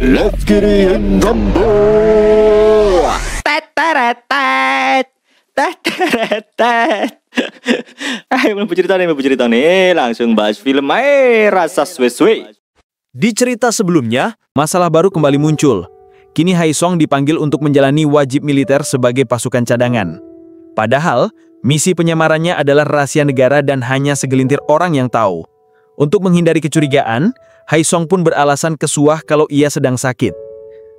Let's get it in Rambo. Ayo belum cerita nih, langsung bahas film rasa suwe-suwe. Di cerita sebelumnya, masalah baru kembali muncul. Kini Haesong dipanggil untuk menjalani wajib militer sebagai pasukan cadangan. Padahal, misi penyamarannya adalah rahasia negara dan hanya segelintir orang yang tahu. Untuk menghindari kecurigaan, Haesong pun beralasan ke Suah kalau ia sedang sakit.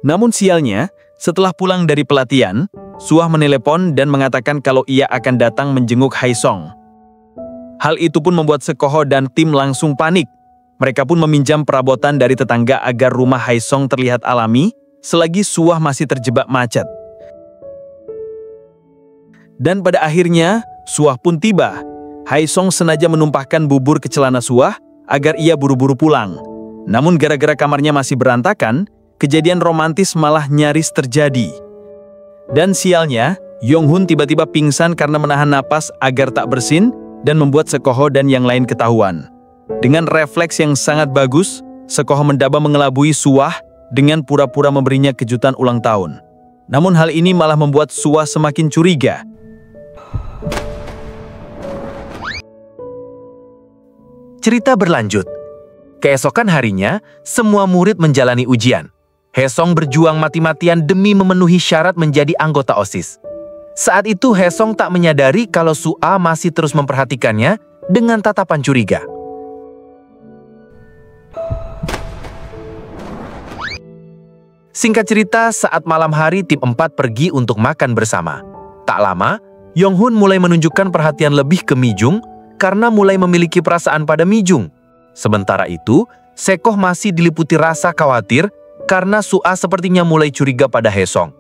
Namun sialnya, setelah pulang dari pelatihan, Suah menelepon dan mengatakan kalau ia akan datang menjenguk Haesong. Hal itu pun membuat Sekoho dan tim langsung panik. Mereka pun meminjam perabotan dari tetangga agar rumah Haesong terlihat alami, selagi Suah masih terjebak macet. Dan pada akhirnya, Suah pun tiba. Haesong sengaja menumpahkan bubur ke celana Suah agar ia buru-buru pulang. Namun gara-gara kamarnya masih berantakan, kejadian romantis malah nyaris terjadi. Dan sialnya, Yonghun tiba-tiba pingsan karena menahan napas agar tak bersin dan membuat Sekoho dan yang lain ketahuan. Dengan refleks yang sangat bagus, Sekoho mendaba mengelabui Suah dengan pura-pura memberinya kejutan ulang tahun. Namun hal ini malah membuat Suah semakin curiga. Cerita berlanjut. Keesokan harinya, semua murid menjalani ujian. Haesong berjuang mati-matian demi memenuhi syarat menjadi anggota OSIS. Saat itu Haesong tak menyadari kalau Suah masih terus memperhatikannya dengan tatapan curiga. Singkat cerita, saat malam hari tim 4 pergi untuk makan bersama. Tak lama, Yonghun mulai menunjukkan perhatian lebih ke Mi-jung karena mulai memiliki perasaan pada Mi-jung. Sementara itu, Sekoh masih diliputi rasa khawatir karena Suah sepertinya mulai curiga pada Haesong.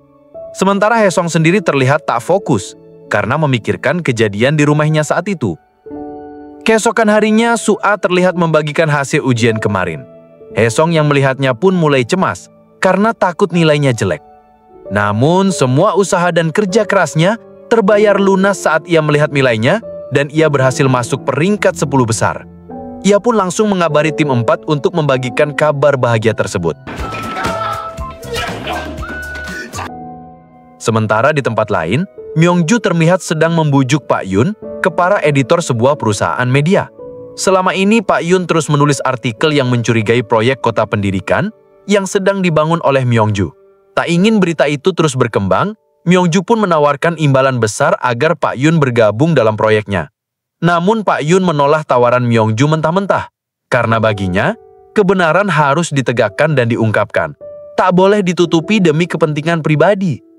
Sementara Haesong sendiri terlihat tak fokus karena memikirkan kejadian di rumahnya saat itu. Keesokan harinya, Suah terlihat membagikan hasil ujian kemarin. Haesong yang melihatnya pun mulai cemas karena takut nilainya jelek. Namun, semua usaha dan kerja kerasnya terbayar lunas saat ia melihat nilainya dan ia berhasil masuk peringkat 10 besar. Ia pun langsung mengabari tim 4 untuk membagikan kabar bahagia tersebut. Sementara di tempat lain, Myongju terlihat sedang membujuk Pak Yun ke para editor sebuah perusahaan media. Selama ini Pak Yun terus menulis artikel yang mencurigai proyek kota pendidikan yang sedang dibangun oleh Myongju. Tak ingin berita itu terus berkembang, Myongju pun menawarkan imbalan besar agar Pak Yun bergabung dalam proyeknya. Namun Pak Yun menolak tawaran Myongju mentah-mentah, karena baginya, kebenaran harus ditegakkan dan diungkapkan. Tak boleh ditutupi demi kepentingan pribadi.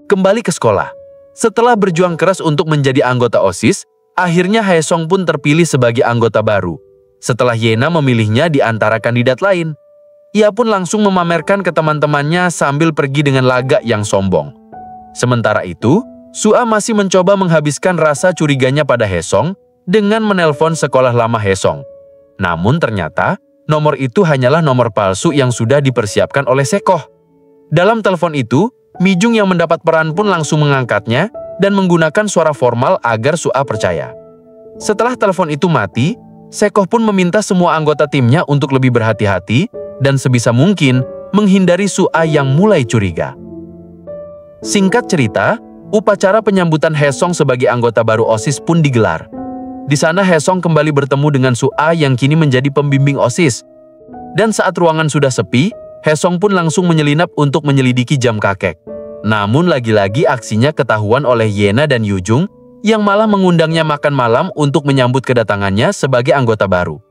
Kembali ke sekolah. Setelah berjuang keras untuk menjadi anggota OSIS, akhirnya Haesong pun terpilih sebagai anggota baru. Setelah Yena memilihnya di antara kandidat lain, ia pun langsung memamerkan ke teman-temannya sambil pergi dengan lagak yang sombong. Sementara itu, Suah masih mencoba menghabiskan rasa curiganya pada Haesong dengan menelpon sekolah lama Haesong. Namun ternyata, nomor itu hanyalah nomor palsu yang sudah dipersiapkan oleh Sekoh. Dalam telepon itu, Mi-jung yang mendapat peran pun langsung mengangkatnya dan menggunakan suara formal agar Suah percaya. Setelah telepon itu mati, Sekoh pun meminta semua anggota timnya untuk lebih berhati-hati dan sebisa mungkin menghindari Suah yang mulai curiga. Singkat cerita, upacara penyambutan Haesong sebagai anggota baru OSIS pun digelar. Di sana Haesong kembali bertemu dengan Suah yang kini menjadi pembimbing OSIS. Dan saat ruangan sudah sepi, Haesong pun langsung menyelinap untuk menyelidiki jam kakek. Namun lagi-lagi aksinya ketahuan oleh Yena dan Yujung yang malah mengundangnya makan malam untuk menyambut kedatangannya sebagai anggota baru.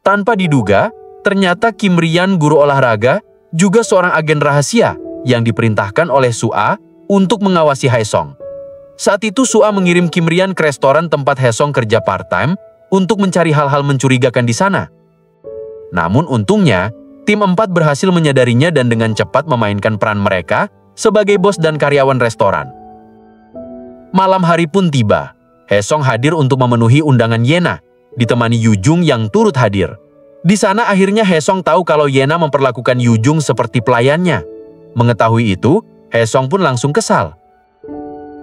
Tanpa diduga, ternyata Kim Rian, guru olahraga, juga seorang agen rahasia yang diperintahkan oleh Suah untuk mengawasi Haesong. Saat itu Suah mengirim Kim Rian ke restoran tempat Haesong kerja part-time untuk mencari hal-hal mencurigakan di sana. Namun untungnya, tim 4 berhasil menyadarinya dan dengan cepat memainkan peran mereka sebagai bos dan karyawan restoran. Malam hari pun tiba. Haesong hadir untuk memenuhi undangan Yena, ditemani Yujung yang turut hadir. Di sana akhirnya Haesong tahu kalau Yena memperlakukan Yujung seperti pelayannya. Mengetahui itu, Haesong pun langsung kesal.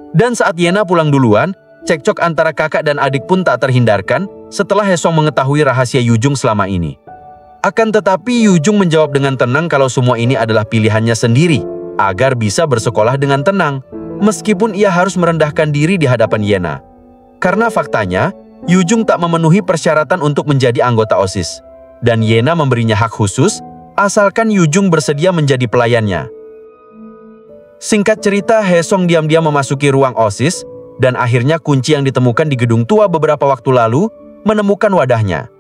Dan saat Yena pulang duluan, cekcok antara kakak dan adik pun tak terhindarkan setelah Haesong mengetahui rahasia Yujung selama ini. Akan tetapi Yujung menjawab dengan tenang kalau semua ini adalah pilihannya sendiri agar bisa bersekolah dengan tenang, meskipun ia harus merendahkan diri di hadapan Yena. Karena faktanya, Yujung tak memenuhi persyaratan untuk menjadi anggota OSIS, dan Yena memberinya hak khusus asalkan Yujung bersedia menjadi pelayannya. Singkat cerita, Haesong diam-diam memasuki ruang OSIS, dan akhirnya kunci yang ditemukan di gedung tua beberapa waktu lalu menemukan wadahnya.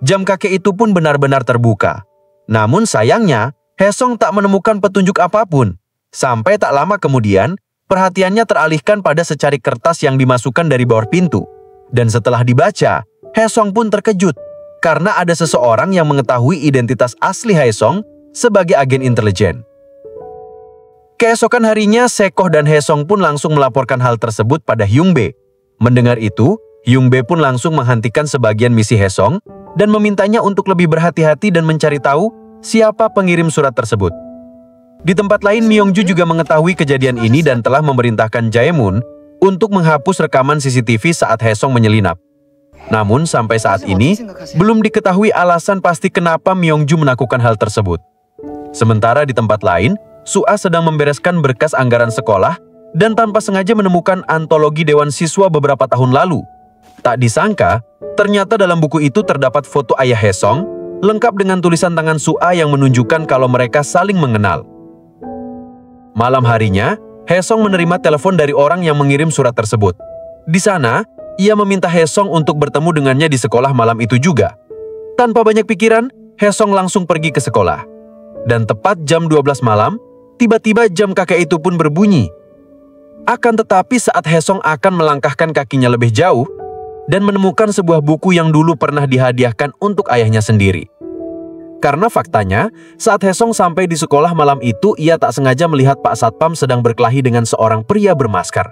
Jam kakek itu pun benar-benar terbuka. Namun sayangnya, Haesong tak menemukan petunjuk apapun. Sampai tak lama kemudian, perhatiannya teralihkan pada secarik kertas yang dimasukkan dari bawah pintu. Dan setelah dibaca, Haesong pun terkejut karena ada seseorang yang mengetahui identitas asli Haesong sebagai agen intelijen. Keesokan harinya, Sekoh dan Haesong pun langsung melaporkan hal tersebut pada Hyungbae. Mendengar itu, Hyungbae pun langsung menghentikan sebagian misi Haesong dan memintanya untuk lebih berhati-hati dan mencari tahu siapa pengirim surat tersebut. Di tempat lain, Myongju juga mengetahui kejadian ini dan telah memerintahkan Jaemun untuk menghapus rekaman CCTV saat Haesong menyelinap. Namun sampai saat ini, belum diketahui alasan pasti kenapa Myongju melakukan hal tersebut. Sementara di tempat lain, Su'a sedang membereskan berkas anggaran sekolah dan tanpa sengaja menemukan antologi Dewan Siswa beberapa tahun lalu. Tak disangka, ternyata dalam buku itu terdapat foto ayah Haesong, lengkap dengan tulisan tangan Su'a yang menunjukkan kalau mereka saling mengenal. Malam harinya, Haesong menerima telepon dari orang yang mengirim surat tersebut. Di sana, ia meminta Haesong untuk bertemu dengannya di sekolah malam itu juga. Tanpa banyak pikiran, Haesong langsung pergi ke sekolah. Dan tepat jam 12 malam, tiba-tiba jam kakek itu pun berbunyi. Akan tetapi saat Haesong akan melangkahkan kakinya lebih jauh dan menemukan sebuah buku yang dulu pernah dihadiahkan untuk ayahnya sendiri. Karena faktanya, saat Haesong sampai di sekolah malam itu, ia tak sengaja melihat Pak Satpam sedang berkelahi dengan seorang pria bermasker.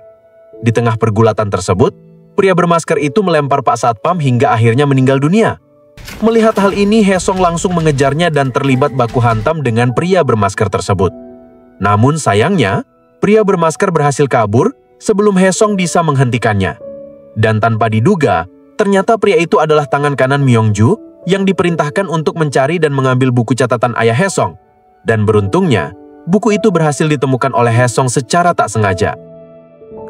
Di tengah pergulatan tersebut, pria bermasker itu melempar Pak Satpam hingga akhirnya meninggal dunia. Melihat hal ini, Haesong langsung mengejarnya dan terlibat baku hantam dengan pria bermasker tersebut. Namun sayangnya, pria bermasker berhasil kabur sebelum Haesong bisa menghentikannya. Dan tanpa diduga, ternyata pria itu adalah tangan kanan Myongju yang diperintahkan untuk mencari dan mengambil buku catatan ayah Haesong. Dan beruntungnya, buku itu berhasil ditemukan oleh Haesong secara tak sengaja.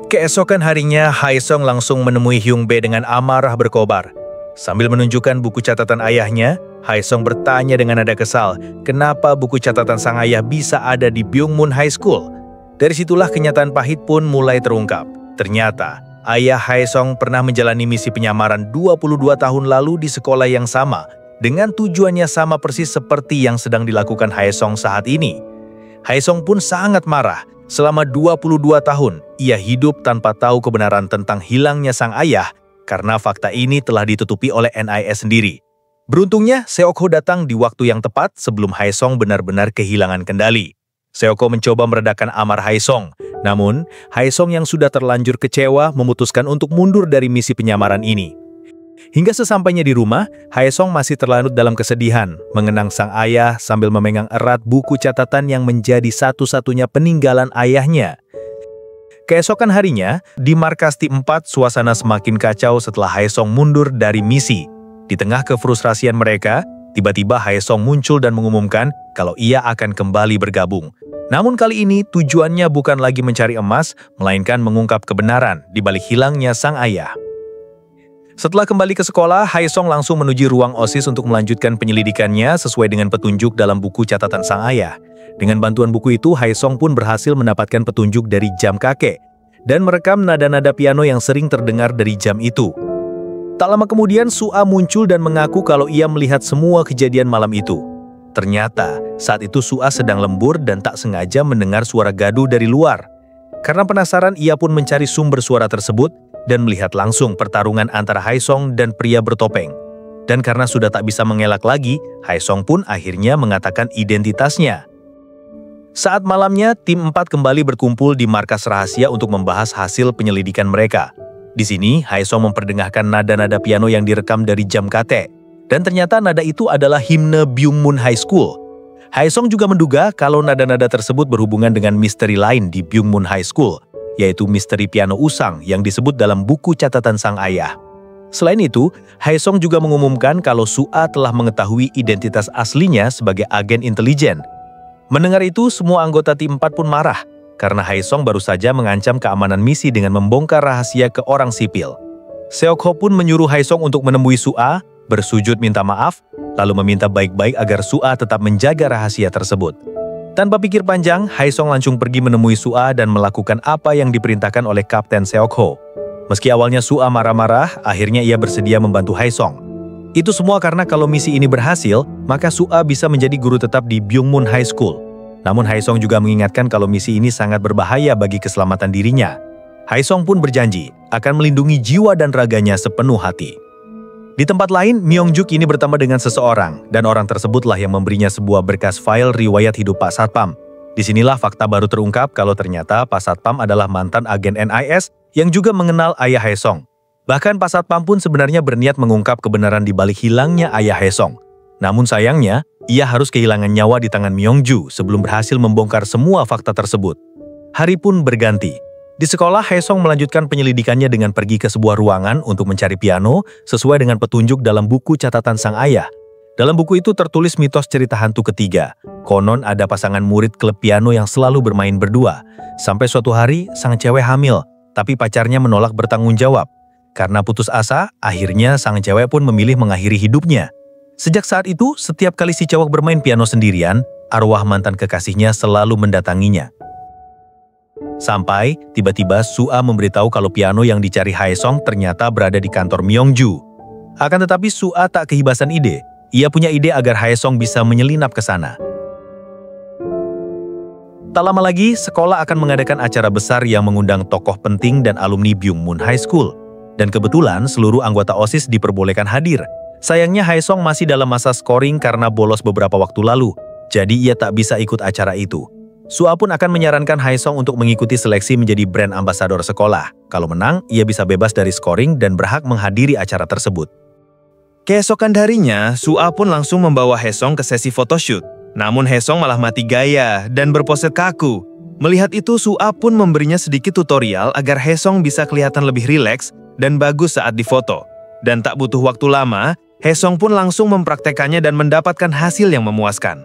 Keesokan harinya, Haesong langsung menemui Hyungbae dengan amarah berkobar. Sambil menunjukkan buku catatan ayahnya, Haesong bertanya dengan nada kesal, kenapa buku catatan sang ayah bisa ada di Byungmun High School. Dari situlah kenyataan pahit pun mulai terungkap. Ternyata, ayah Haesong pernah menjalani misi penyamaran 22 tahun lalu di sekolah yang sama, dengan tujuannya sama persis seperti yang sedang dilakukan Haesong saat ini. Haesong pun sangat marah. Selama 22 tahun, ia hidup tanpa tahu kebenaran tentang hilangnya sang ayah, karena fakta ini telah ditutupi oleh NIS sendiri. Beruntungnya, Seokho datang di waktu yang tepat sebelum Haesong benar-benar kehilangan kendali. Seokho mencoba meredakan amar Haesong, namun Haesong yang sudah terlanjur kecewa memutuskan untuk mundur dari misi penyamaran ini. Hingga sesampainya di rumah, Haesong masih terlarut dalam kesedihan, mengenang sang ayah sambil memegang erat buku catatan yang menjadi satu-satunya peninggalan ayahnya. Keesokan harinya, di markas Tim 4, suasana semakin kacau setelah Haesong mundur dari misi. Di tengah kefrustrasian mereka, tiba-tiba Haesong muncul dan mengumumkan kalau ia akan kembali bergabung. Namun kali ini tujuannya bukan lagi mencari emas, melainkan mengungkap kebenaran di balik hilangnya sang ayah. Setelah kembali ke sekolah, Haesong langsung menuju ruang OSIS untuk melanjutkan penyelidikannya sesuai dengan petunjuk dalam buku catatan sang ayah. Dengan bantuan buku itu, Haesong pun berhasil mendapatkan petunjuk dari jam kakek dan merekam nada-nada piano yang sering terdengar dari jam itu. Tak lama kemudian, Su'a muncul dan mengaku kalau ia melihat semua kejadian malam itu. Ternyata, saat itu Su'a sedang lembur dan tak sengaja mendengar suara gaduh dari luar. Karena penasaran, ia pun mencari sumber suara tersebut dan melihat langsung pertarungan antara Haesong dan pria bertopeng. Dan karena sudah tak bisa mengelak lagi, Haesong pun akhirnya mengatakan identitasnya. Saat malamnya, Tim 4 kembali berkumpul di markas rahasia untuk membahas hasil penyelidikan mereka. Di sini, Haesong memperdengarkan nada-nada piano yang direkam dari jam KT. Dan ternyata nada itu adalah himne Byungmun High School. Haesong juga menduga kalau nada-nada tersebut berhubungan dengan misteri lain di Byungmun High School, yaitu misteri piano usang yang disebut dalam buku catatan sang ayah. Selain itu, Haesong juga mengumumkan kalau Su'a telah mengetahui identitas aslinya sebagai agen intelijen. Mendengar itu, semua anggota tim 4 pun marah, karena Haesong baru saja mengancam keamanan misi dengan membongkar rahasia ke orang sipil. Seok-ho pun menyuruh Haesong untuk menemui Su'a, bersujud minta maaf, lalu meminta baik-baik agar Su'a tetap menjaga rahasia tersebut. Tanpa pikir panjang, Haesong langsung pergi menemui Su'a dan melakukan apa yang diperintahkan oleh Kapten Seok-ho. Meski awalnya Su'a marah-marah, akhirnya ia bersedia membantu Haesong. Itu semua karena kalau misi ini berhasil, maka Su'a bisa menjadi guru tetap di Byungmun High School. Namun Haesong juga mengingatkan kalau misi ini sangat berbahaya bagi keselamatan dirinya. Haesong pun berjanji akan melindungi jiwa dan raganya sepenuh hati. Di tempat lain, Myongju kini bertemu dengan seseorang, dan orang tersebutlah yang memberinya sebuah berkas file riwayat hidup Pak Satpam. Disinilah fakta baru terungkap kalau ternyata Pak Satpam adalah mantan agen NIS yang juga mengenal ayah Haesong. Bahkan Pak Satpam pun sebenarnya berniat mengungkap kebenaran di balik hilangnya ayah Haesong. Namun sayangnya, ia harus kehilangan nyawa di tangan Myongju sebelum berhasil membongkar semua fakta tersebut. Hari pun berganti. Di sekolah, Haesong melanjutkan penyelidikannya dengan pergi ke sebuah ruangan untuk mencari piano sesuai dengan petunjuk dalam buku catatan sang ayah. Dalam buku itu tertulis mitos cerita hantu ketiga. Konon ada pasangan murid klub piano yang selalu bermain berdua. Sampai suatu hari, sang cewek hamil, tapi pacarnya menolak bertanggung jawab. Karena putus asa, akhirnya sang cewek pun memilih mengakhiri hidupnya. Sejak saat itu, setiap kali si cowok bermain piano sendirian, arwah mantan kekasihnya selalu mendatanginya. Sampai, tiba-tiba Su'a memberitahu kalau piano yang dicari Haesong ternyata berada di kantor Myongju. Akan tetapi Su'a tak kehibasan ide. Ia punya ide agar Haesong bisa menyelinap ke sana. Tak lama lagi, sekolah akan mengadakan acara besar yang mengundang tokoh penting dan alumni Byungmun High School. Dan kebetulan seluruh anggota OSIS diperbolehkan hadir. Sayangnya Haesong masih dalam masa scoring karena bolos beberapa waktu lalu, jadi ia tak bisa ikut acara itu. Su'a pun akan menyarankan Haesong untuk mengikuti seleksi menjadi brand ambasador sekolah. Kalau menang, ia bisa bebas dari scoring dan berhak menghadiri acara tersebut. Keesokan harinya, Su'a pun langsung membawa Haesong ke sesi photoshoot. Namun Haesong malah mati gaya dan berpose kaku. Melihat itu, Su'a pun memberinya sedikit tutorial agar Haesong bisa kelihatan lebih rileks dan bagus saat difoto. Dan tak butuh waktu lama, Haesong pun langsung mempraktekannya dan mendapatkan hasil yang memuaskan.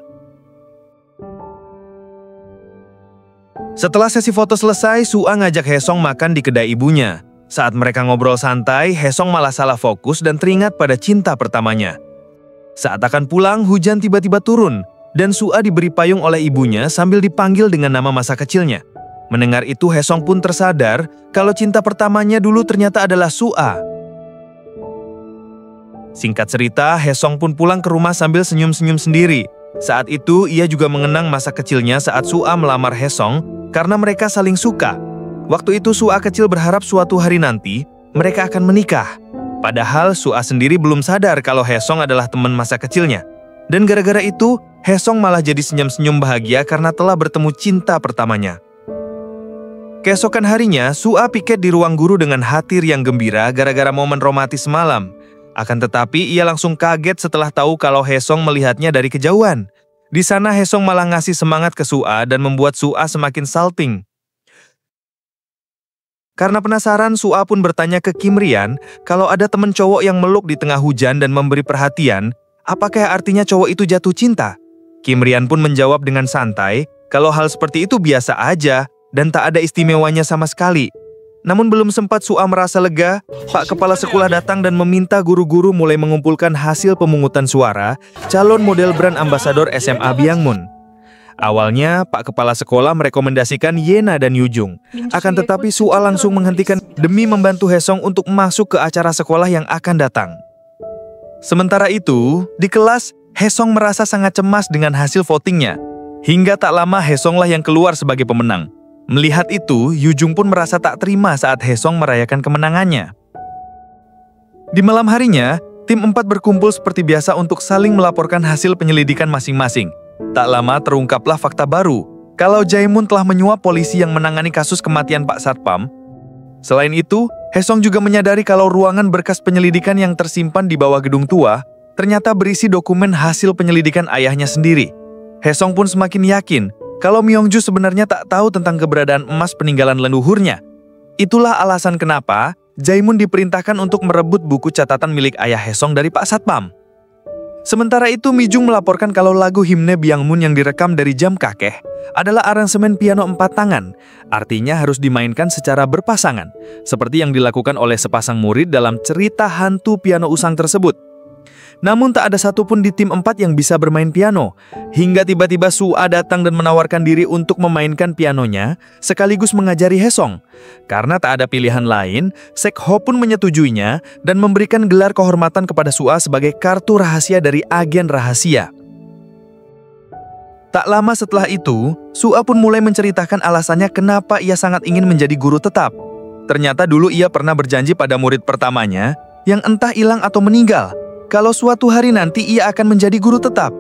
Setelah sesi foto selesai, Su'a ngajak Haesong makan di kedai ibunya. Saat mereka ngobrol santai, Haesong malah salah fokus dan teringat pada cinta pertamanya. Saat akan pulang, hujan tiba-tiba turun, dan Su'a diberi payung oleh ibunya sambil dipanggil dengan nama masa kecilnya. Mendengar itu, Haesong pun tersadar kalau cinta pertamanya dulu ternyata adalah Su'a. Singkat cerita, Haesong pun pulang ke rumah sambil senyum-senyum sendiri. Saat itu, ia juga mengenang masa kecilnya saat Su'a melamar Haesong karena mereka saling suka. Waktu itu Su'a kecil berharap suatu hari nanti mereka akan menikah. Padahal Su'a sendiri belum sadar kalau Haesong adalah teman masa kecilnya. Dan gara-gara itu, Haesong malah jadi senyum-senyum bahagia karena telah bertemu cinta pertamanya. Keesokan harinya, Su'a piket di ruang guru dengan hati yang gembira gara-gara momen romantis malam. Akan tetapi, ia langsung kaget setelah tahu kalau Haesong melihatnya dari kejauhan. Di sana Haesong malah ngasih semangat ke Su'a dan membuat Su'a semakin salting. Karena penasaran, Su'a pun bertanya ke Kim Rian kalau ada teman cowok yang meluk di tengah hujan dan memberi perhatian, apakah artinya cowok itu jatuh cinta? Kim Rian pun menjawab dengan santai kalau hal seperti itu biasa aja dan tak ada istimewanya sama sekali. Namun belum sempat Su'a merasa lega, Pak Kepala Sekolah datang dan meminta guru-guru mulai mengumpulkan hasil pemungutan suara calon model brand ambasador SMA Byungmun. Awalnya, Pak Kepala Sekolah merekomendasikan Yena dan Yujung. Akan tetapi Su'a langsung menghentikan demi membantu Haesong untuk masuk ke acara sekolah yang akan datang. Sementara itu, di kelas, Haesong merasa sangat cemas dengan hasil votingnya. Hingga tak lama Haesonglah yang keluar sebagai pemenang. Melihat itu, Yujung pun merasa tak terima saat Haesong merayakan kemenangannya. Di malam harinya, tim 4 berkumpul seperti biasa untuk saling melaporkan hasil penyelidikan masing-masing. Tak lama terungkaplah fakta baru, kalau Jaemun telah menyuap polisi yang menangani kasus kematian Pak Satpam. Selain itu, Haesong juga menyadari kalau ruangan berkas penyelidikan yang tersimpan di bawah gedung tua ternyata berisi dokumen hasil penyelidikan ayahnya sendiri. Haesong pun semakin yakin kalau Myongju sebenarnya tak tahu tentang keberadaan emas peninggalan leluhurnya. Itulah alasan kenapa Jae-moon diperintahkan untuk merebut buku catatan milik ayah Hae-sung dari Pak Satpam. Sementara itu, Mi-jung melaporkan kalau lagu himne Byung-moon yang direkam dari jam kakeh adalah aransemen piano 4 tangan, artinya harus dimainkan secara berpasangan, seperti yang dilakukan oleh sepasang murid dalam cerita hantu piano usang tersebut. Namun tak ada satupun di tim 4 yang bisa bermain piano, hingga tiba-tiba Sua datang dan menawarkan diri untuk memainkan pianonya, sekaligus mengajari Hae-sung. Karena tak ada pilihan lain, Sek-ho pun menyetujuinya dan memberikan gelar kehormatan kepada Sua sebagai kartu rahasia dari agen rahasia. Tak lama setelah itu, Sua pun mulai menceritakan alasannya kenapa ia sangat ingin menjadi guru tetap. Ternyata dulu ia pernah berjanji pada murid pertamanya, yang entah hilang atau meninggal, kalau suatu hari nanti ia akan menjadi guru tetap.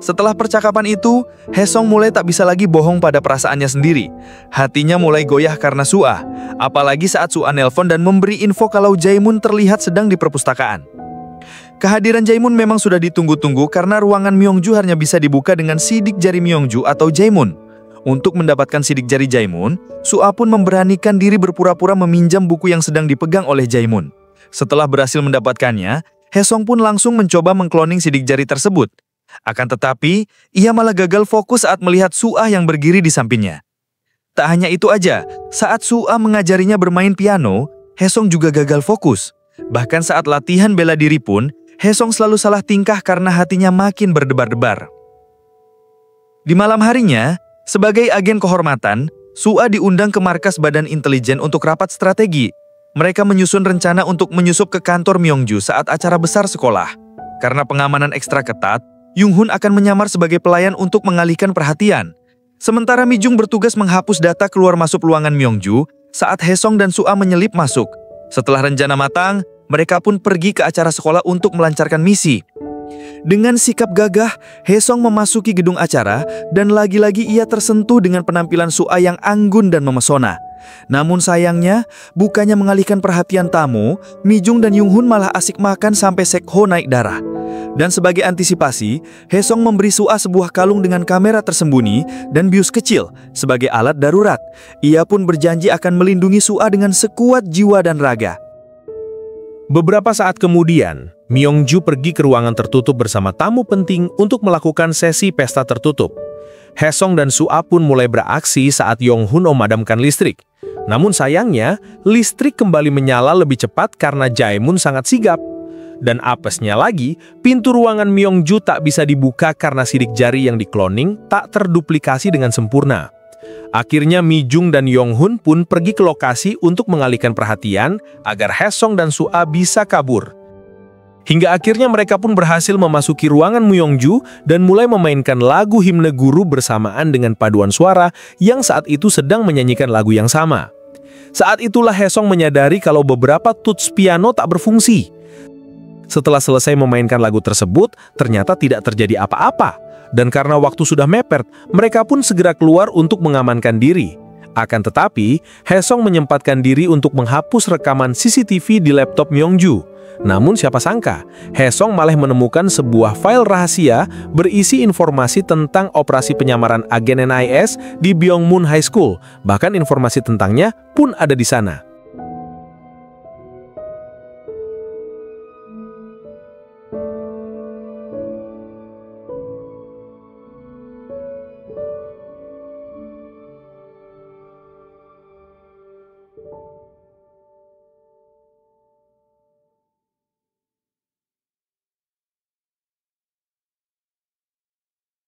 Setelah percakapan itu, Hae-sung mulai tak bisa lagi bohong pada perasaannya sendiri. Hatinya mulai goyah karena Sua, apalagi saat Sua nelpon dan memberi info kalau Jae-moon terlihat sedang di perpustakaan. Kehadiran Jae-moon memang sudah ditunggu-tunggu karena ruangan Myung-ju hanya bisa dibuka dengan sidik jari Myung-ju atau Jae-moon. Untuk mendapatkan sidik jari Jae-moon, Sua pun memberanikan diri berpura-pura meminjam buku yang sedang dipegang oleh Jae-moon. Setelah berhasil mendapatkannya, Hae-sung pun langsung mencoba mengkloning sidik jari tersebut. Akan tetapi, ia malah gagal fokus saat melihat Sua yang berdiri di sampingnya. Tak hanya itu aja, saat Sua mengajarinya bermain piano, Hae-sung juga gagal fokus. Bahkan saat latihan bela diri pun, Hae-sung selalu salah tingkah karena hatinya makin berdebar-debar. Di malam harinya, sebagai agen kehormatan, Sua diundang ke markas Badan Intelijen untuk rapat strategi. Mereka menyusun rencana untuk menyusup ke kantor Myung-ju saat acara besar sekolah. Karena pengamanan ekstra ketat, Yung-hun akan menyamar sebagai pelayan untuk mengalihkan perhatian. Sementara Mi-jung bertugas menghapus data keluar masuk ruangan Myung-ju saat Hae-sung dan Sua menyelip masuk. Setelah rencana matang, mereka pun pergi ke acara sekolah untuk melancarkan misi. Dengan sikap gagah, Hae-sung memasuki gedung acara dan lagi-lagi ia tersentuh dengan penampilan Sua yang anggun dan memesona. Namun sayangnya, bukannya mengalihkan perhatian tamu, Mi-jung dan Yung-hun malah asik makan sampai Sek-ho naik darah. Dan sebagai antisipasi, Hae-sung memberi Sua sebuah kalung dengan kamera tersembunyi dan bius kecil sebagai alat darurat. Ia pun berjanji akan melindungi Sua dengan sekuat jiwa dan raga. Beberapa saat kemudian, Myung-ju pergi ke ruangan tertutup bersama tamu penting untuk melakukan sesi pesta tertutup. Hae-sung dan Sua pun mulai beraksi saat Yong-hun memadamkan listrik. Namun sayangnya, listrik kembali menyala lebih cepat karena Jae-moon sangat sigap. Dan apesnya lagi, pintu ruangan Myung-ju tak bisa dibuka karena sidik jari yang dikloning tak terduplikasi dengan sempurna. Akhirnya Mi-jung dan Yong-hun pun pergi ke lokasi untuk mengalihkan perhatian agar Hae-sung dan Sua bisa kabur. Hingga akhirnya mereka pun berhasil memasuki ruangan Myung-ju dan mulai memainkan lagu himne guru bersamaan dengan paduan suara yang saat itu sedang menyanyikan lagu yang sama. Saat itulah Hae-sung menyadari kalau beberapa tuts piano tak berfungsi. Setelah selesai memainkan lagu tersebut, ternyata tidak terjadi apa-apa. Dan karena waktu sudah mepet, mereka pun segera keluar untuk mengamankan diri. Akan tetapi, Hae-sung menyempatkan diri untuk menghapus rekaman CCTV di laptop Myung-ju. Namun siapa sangka, Hae-sung malah menemukan sebuah file rahasia berisi informasi tentang operasi penyamaran agen NIS di Byung-moon High School. Bahkan informasi tentangnya pun ada di sana.